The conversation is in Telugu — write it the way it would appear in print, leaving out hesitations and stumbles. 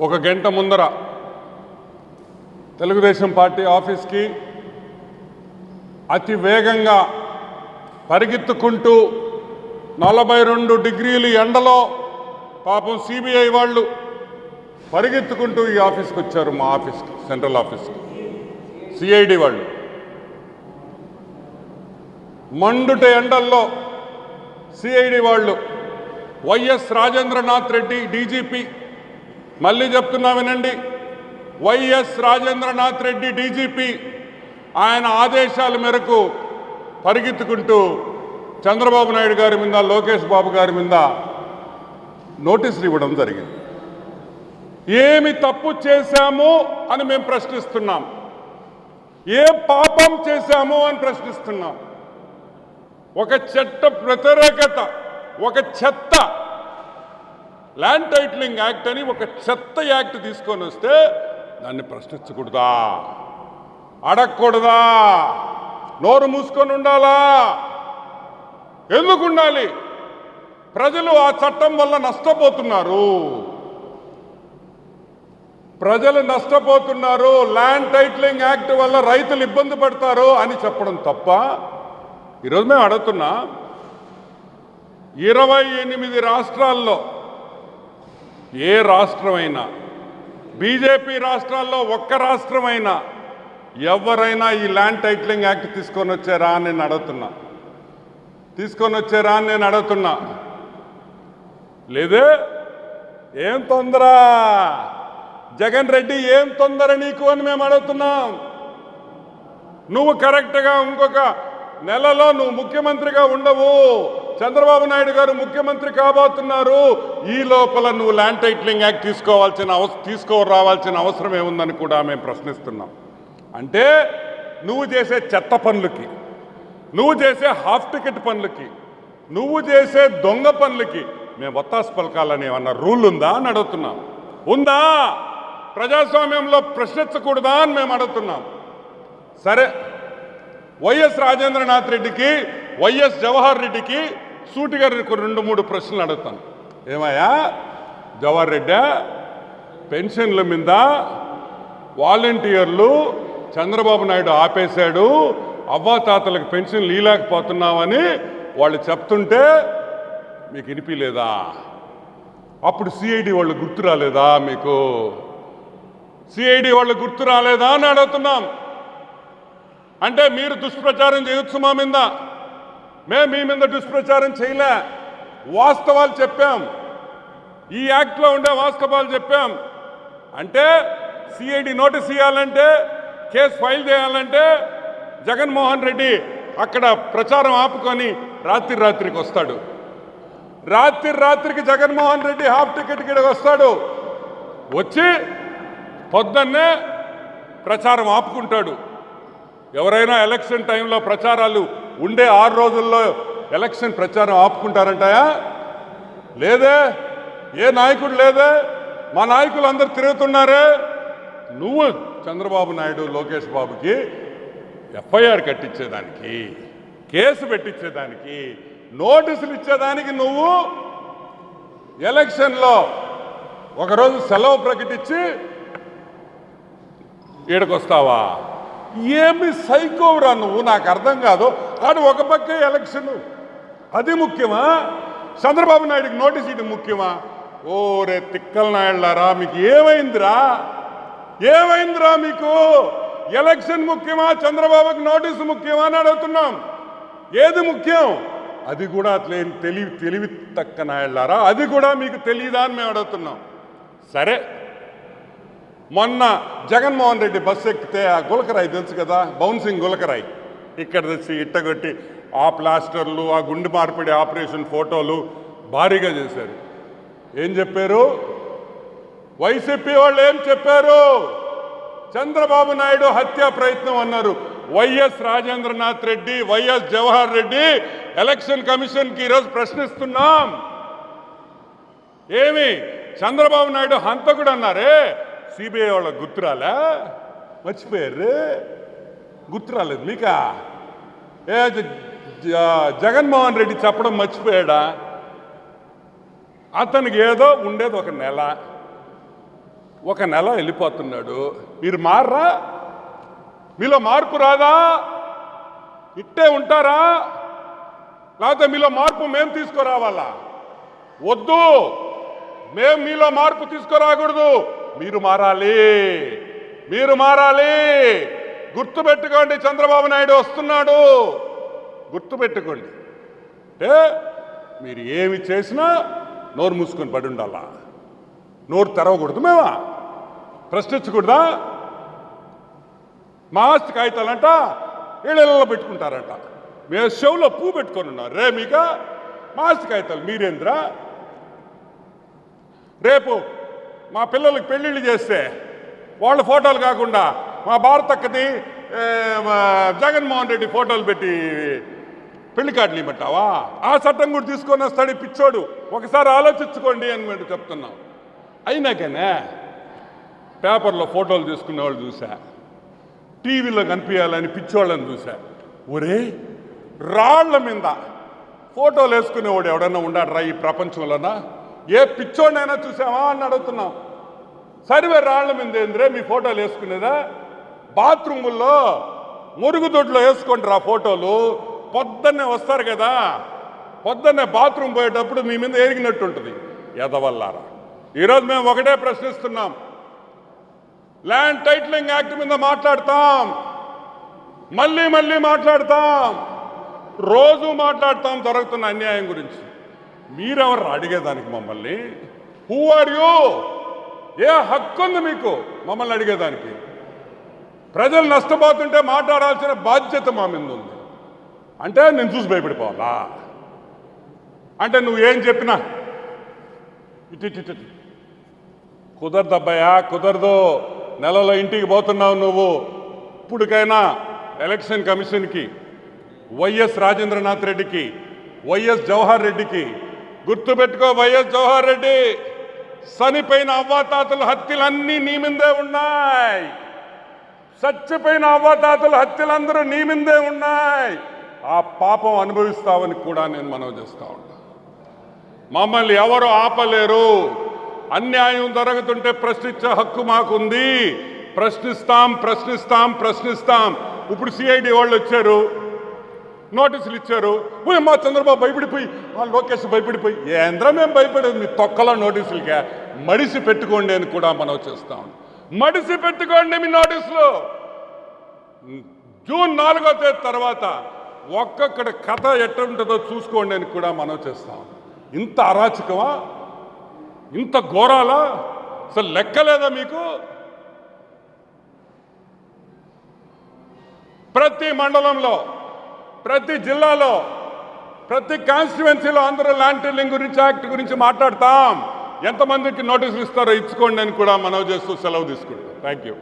ఒక గంట ముందర తెలుగుదేశం పార్టీ ఆఫీస్కి అతి వేగంగా పరిగెత్తుకుంటూ 42 డిగ్రీల ఎండలో పాపం సిబిఐ వాళ్ళు పరిగెత్తుకుంటూ ఈ ఆఫీస్కి వచ్చారు. మా ఆఫీస్కి, సెంట్రల్ ఆఫీస్కి సిఐడి వాళ్ళు మండుట ఎండల్లో సిఐడి వాళ్ళు వైఎస్ రాజేంద్రనాథ్ రెడ్డి డీజీపీ, మళ్ళీ చెప్తున్నా వినండి, వైఎస్ రాజేంద్రనాథ్ రెడ్డి డీజీపీ ఆయన ఆదేశాల మేరకు పరిగెత్తుకుంటూ చంద్రబాబు నాయుడు గారి మీద, లోకేష్ బాబు గారి మీద నోటీసులు ఇవ్వడం జరిగింది. ఏమి తప్పు చేశాము అని మేము ప్రశ్నిస్తున్నాం, ఏ పాపం చేశాము అని ప్రశ్నిస్తున్నాం. ఒక చట్ట వ్యతిరేకత, ఒక చెత్త ల్యాండ్ టైటిలింగ్ యాక్ట్ అని ఒక చెత్త యాక్ట్ తీసుకొని వస్తే దాన్ని ప్రశ్నించకూడదా, అడగకూడదా, నోరు మూసుకొని ఉండాలా? ఎందుకు ఉండాలి? ప్రజలు ఆ చట్టం వల్ల నష్టపోతున్నారు, ప్రజలు నష్టపోతున్నారు, ల్యాండ్ టైటిలింగ్ యాక్ట్ వల్ల రైతులు ఇబ్బంది పడతారు అని చెప్పడం తప్ప. ఈరోజు మేము అడుగుతున్నా, 28 రాష్ట్రాల్లో ఏ రాష్ట్రమైనా, బీజేపీ రాష్ట్రాల్లో ఒక్క రాష్ట్రమైనా ఎవరైనా ఈ ల్యాండ్ టైటిలింగ్ యాక్ట్ తీసుకొని వచ్చారా అని నేను అడుగుతున్నా, తీసుకొని వచ్చారా అని నేను అడుగుతున్నా. లేదే, ఏం తొందర జగన్ రెడ్డి, ఏం తొందర నీకు అని మేము అడుగుతున్నాం. నువ్వు కరెక్ట్గా ఇంకొక నెలలో నువ్వు ముఖ్యమంత్రిగా ఉండవు, చంద్రబాబు నాయుడు గారు ముఖ్యమంత్రి కాబోతున్నారు. ఈ లోపల నువ్వు ల్యాండ్ టైటిలింగ్ యాక్ట్ తీసుకురావాల్సిన అవసరం ఏముందని కూడా మేము ప్రశ్నిస్తున్నాం. అంటే నువ్వు చేసే చెత్త పనులకి, నువ్వు చేసే హాఫ్ టికెట్ పనులకి, నువ్వు చేసే దొంగ పనులకి మేము ఒత్తాసు పలకాలని ఏమన్నా రూల్ ఉందా అని అడుగుతున్నాం. ఉందా? ప్రజాస్వామ్యంలో ప్రశ్నించకూడదా అని మేము అడుగుతున్నాం. సరే, వైఎస్ రాజేంద్రనాథ్ రెడ్డికి, వైఎస్ జవహర్ రెడ్డికి సూటిగా 2-3 ప్రశ్నలు అడుగుతాను. ఏమయ్యా జవహర్ రెడ్డి, పెన్షన్ల మీద వాలంటీర్లు చంద్రబాబు నాయుడు ఆపేశాడు, అవ్వాతాతలకు పెన్షన్లు ఇవ్వలేకపోతున్నామని వాళ్ళు చెప్తుంటే మీకు వినిపించలేదా? అప్పుడు సిఐడి వాళ్ళు గుర్తు రాలేదా మీకు? సిఐడి వాళ్ళు గుర్తు రాలేదా అని అడుగుతున్నాం. అంటే మీరు దుష్ప్రచారం చేయొచ్చు మా మీద, మేము మీ మీద దుష్ప్రచారం చేయలే, వాస్తవాలు చెప్పాం, ఈ యాక్ట్లో ఉండే వాస్తవాలు చెప్పాం. అంటే సిఐడి నోటీస్ ఇవ్వాలంటే, కేసు ఫైల్ చేయాలంటే జగన్మోహన్ రెడ్డి అక్కడ ప్రచారం ఆపుకొని రాత్రికి వస్తాడు. రాత్రికి జగన్మోహన్ రెడ్డి హాఫ్ టికెట్ కిడకి వస్తాడు, వచ్చి పొద్దున్నే ప్రచారం ఆపుకుంటాడు. ఎవరైనా ఎలక్షన్ టైంలో ప్రచారాలు ఉండే 6 రోజుల్లో ఎలక్షన్ ప్రచారం ఆపుకుంటారంటాయా? లేదే, ఏ నాయకుడు లేదే, మా నాయకులు అందరు తిరుగుతున్నారే. నువ్వు చంద్రబాబు నాయుడు, లోకేష్ బాబుకి ఎఫ్ఐఆర్ కట్టించేదానికి, కేసు పెట్టించేదానికి, నోటీసులు ఇచ్చేదానికి నువ్వు ఎలక్షన్లో ఒకరోజు సెలవు ప్రకటించి ఈడకొస్తావా? ఏమి సైకోవరా నువ్వు? నాకు అర్థం కాదు. కానీ ఒక పక్క ఎలక్షన్ అది ముఖ్యమా, చంద్రబాబు నాయుడికి నోటీస్ ఇది ముఖ్యమా? ఓరే తిక్కల నాయుళ్ళారా, మీకు ఏమైందిరా? ఏమైందిరా మీకు? ఎలక్షన్ ముఖ్యమా, చంద్రబాబుకి నోటీసు ముఖ్యమా అని అడుగుతున్నాం. ఏది ముఖ్యం? అది కూడా తెలివి తక్క నాయుళ్ళారా, అది కూడా మీకు తెలియదా అని మేము అడుగుతున్నాం. సరే, మొన్న జగన్మోహన్ రెడ్డి బస్సు ఎక్కితే ఆ గులకరాయి తెలుసు కదా, బౌన్సింగ్ గులకరాయి, ఇక్కడ తెచ్చి ఇట్టగొట్టి ఆ ప్లాస్టర్లు, ఆ గుండె మార్పిడి ఆపరేషన్ ఫోటోలు భారీగా చేశారు. ఏం చెప్పారు? వైసీపీ వాళ్ళు ఏం చెప్పారు? చంద్రబాబు నాయుడు హత్యా ప్రయత్నం అన్నారు. YS Rajendranath Reddy, YS Jawahar Reddy election కమిషన్కి ఈరోజు ప్రశ్నిస్తున్నాం. ఏమి చంద్రబాబు నాయుడు హంతకుడు అన్నారే, సిబిఐ వాళ్ళకి గుర్తురాలే? మర్చిపోయారు? గుర్తురాలేదు మీకా? జగన్మోహన్ రెడ్డి చెప్పడం మర్చిపోయాడా? అతనికి ఏదో ఉండేది ఒక నెల, ఒక నెల వెళ్ళిపోతున్నాడు. మీరు మారరా? మీలో మార్పు రాదా? ఇట్టే ఉంటారా? లేకపోతే మీలో మార్పు మేము తీసుకురావాలా? వద్దు, మేము మీలో మార్పు తీసుకురాకూడదు. మీరు మారాలి, మీరు మారాలి. గుర్తుపెట్టుకోండి, చంద్రబాబు నాయుడు వస్తున్నాడు. గుర్తుపెట్టుకోండి. అంటే మీరు ఏమి చేసినా నోరు మూసుకొని పడి ఉండాలా? నోరు తెరవకూడదు, మేమా ప్రశ్నించకూడదా? మా ఆస్తి కాగితాలంట ఇళ్ళల్లో పెట్టుకుంటారంట. మేము చెవులో పువ్వు పెట్టుకొని ఉన్నాం. రే మీక మా ఆస్తి కాగితాలు మీరేంద్రా? రేపు మా పిల్లలకి పెళ్ళిళ్ళు చేస్తే వాళ్ళ ఫోటోలు కాకుండా మా భారతక్కది జగన్మోహన్ రెడ్డి ఫోటోలు పెట్టి పెళ్లి కార్డులు ఇవ్వమంటావా? ఆ చట్టం కూడా తీసుకొని వస్తాడు పిచ్చోడు. ఒకసారి ఆలోచించుకోండి అని మేము చెప్తున్నాం. అయినాకనే పేపర్లో ఫోటోలు తీసుకునే వాళ్ళు చూసా, టీవీలో కనిపించాలని పిచ్చోళ్ళని చూసా. ఒరే, రాళ్ల మీద ఫోటోలు వేసుకునేవాడు ఎవడన్నా ఉన్నాడు ఈ ప్రపంచంలోనా? ఏ పిచ్చోడినైనా చూసావా అని అడుగుతున్నాం. సరివే రాళ్ల మీద ఏంద్రే మీ ఫోటోలు వేసుకునేదా? బాత్రూముల్లో మురుగుదొడ్లో వేసుకోండి రా ఫోటోలు. పొద్దున్నే వస్తారు కదా, పొద్దున్నే బాత్రూమ్ పోయేటప్పుడు మీ మీద ఎరిగినట్టు ఉంటుంది. ఎదవల్లారా, ఈరోజు మేము ఒకటే ప్రశ్నిస్తున్నాం. ల్యాండ్ టైటిలింగ్ యాక్ట్ మీద మాట్లాడతాం, మళ్ళీ మళ్ళీ మాట్లాడతాం, రోజు మాట్లాడతాం జరుగుతున్న అన్యాయం గురించి. మీరెవరు అడిగేదానికి మమ్మల్ని? Who are you? ఏ హక్కు ఉంది మీకు మమ్మల్ని అడిగేదానికి? ప్రజలు నష్టపోతుంటే మాట్లాడాల్సిన బాధ్యత మా మీద ఉంది. అంటే నేను చూసి భయపడిపోవాలా? అంటే నువ్వేం చెప్పినా ఇటు కుదరదు అబ్బాయా, కుదరదు. నెలలో ఇంటికి పోతున్నావు నువ్వు. ఇప్పటికైనా ఎలక్షన్ కమిషన్కి, వైఎస్ రాజేంద్రనాథ్ రెడ్డికి, వైఎస్ జవహర్ రెడ్డికి గుర్తుపెట్టుకో. వైఎస్ జవహర్ రెడ్డి చనిపోయిన అవ్వాతాతల హత్యలన్నీ నీ మీదే ఉన్నాయి. చచ్చిపోయిన అవ్వాతాతల హత్యలందరూ నీ మీదే ఉన్నాయి. ఆ పాపం అనుభవిస్తావని కూడా నేను మనవి చేస్తా ఉన్నా. మమ్మల్ని ఎవరు ఆపలేరు. అన్యాయం జరుగుతుంటే ప్రశ్నించే హక్కు మాకుంది. ప్రశ్నిస్తాం, ప్రశ్నిస్తాం, ప్రశ్నిస్తాం. ఇప్పుడు సిఐడి వాళ్ళు వచ్చారు, నోటీసులు ఇచ్చారు. మా చంద్రబాబు భయపడిపోయి, మా లోకేష్ భయపడిపోయి. ఏంద్ర మేము భయపడేది? మీ తొక్కల నోటీసులకే. మడిసి పెట్టుకోండి అని కూడా మనం చేస్తాం. మడిసి పెట్టుకోండి మీ నోటీసులు. జూన్ 4వ తేదీ తర్వాత ఒక్కొక్కటి కథ ఎట్టుంటుందో చూసుకోండి అని కూడా మనం చేస్తాం. ఇంత అరాచకమా? ఇంత ఘోరాలా? అసలు లెక్కలేదా మీకు? ప్రతి మండలంలో, ప్రతి జిల్లాలో, ప్రతి కాన్స్టిట్యువెన్సీలో అందరూ ల్యాండ్ టైటిలింగ్ గురించి, యాక్ట్ గురించి మాట్లాడతాం. ఎంతమందికి నోటీసులు ఇస్తారో ఇచ్చుకోండి అని కూడా మనవి చేస్తూ సెలవు తీసుకుంటాం. Thank you.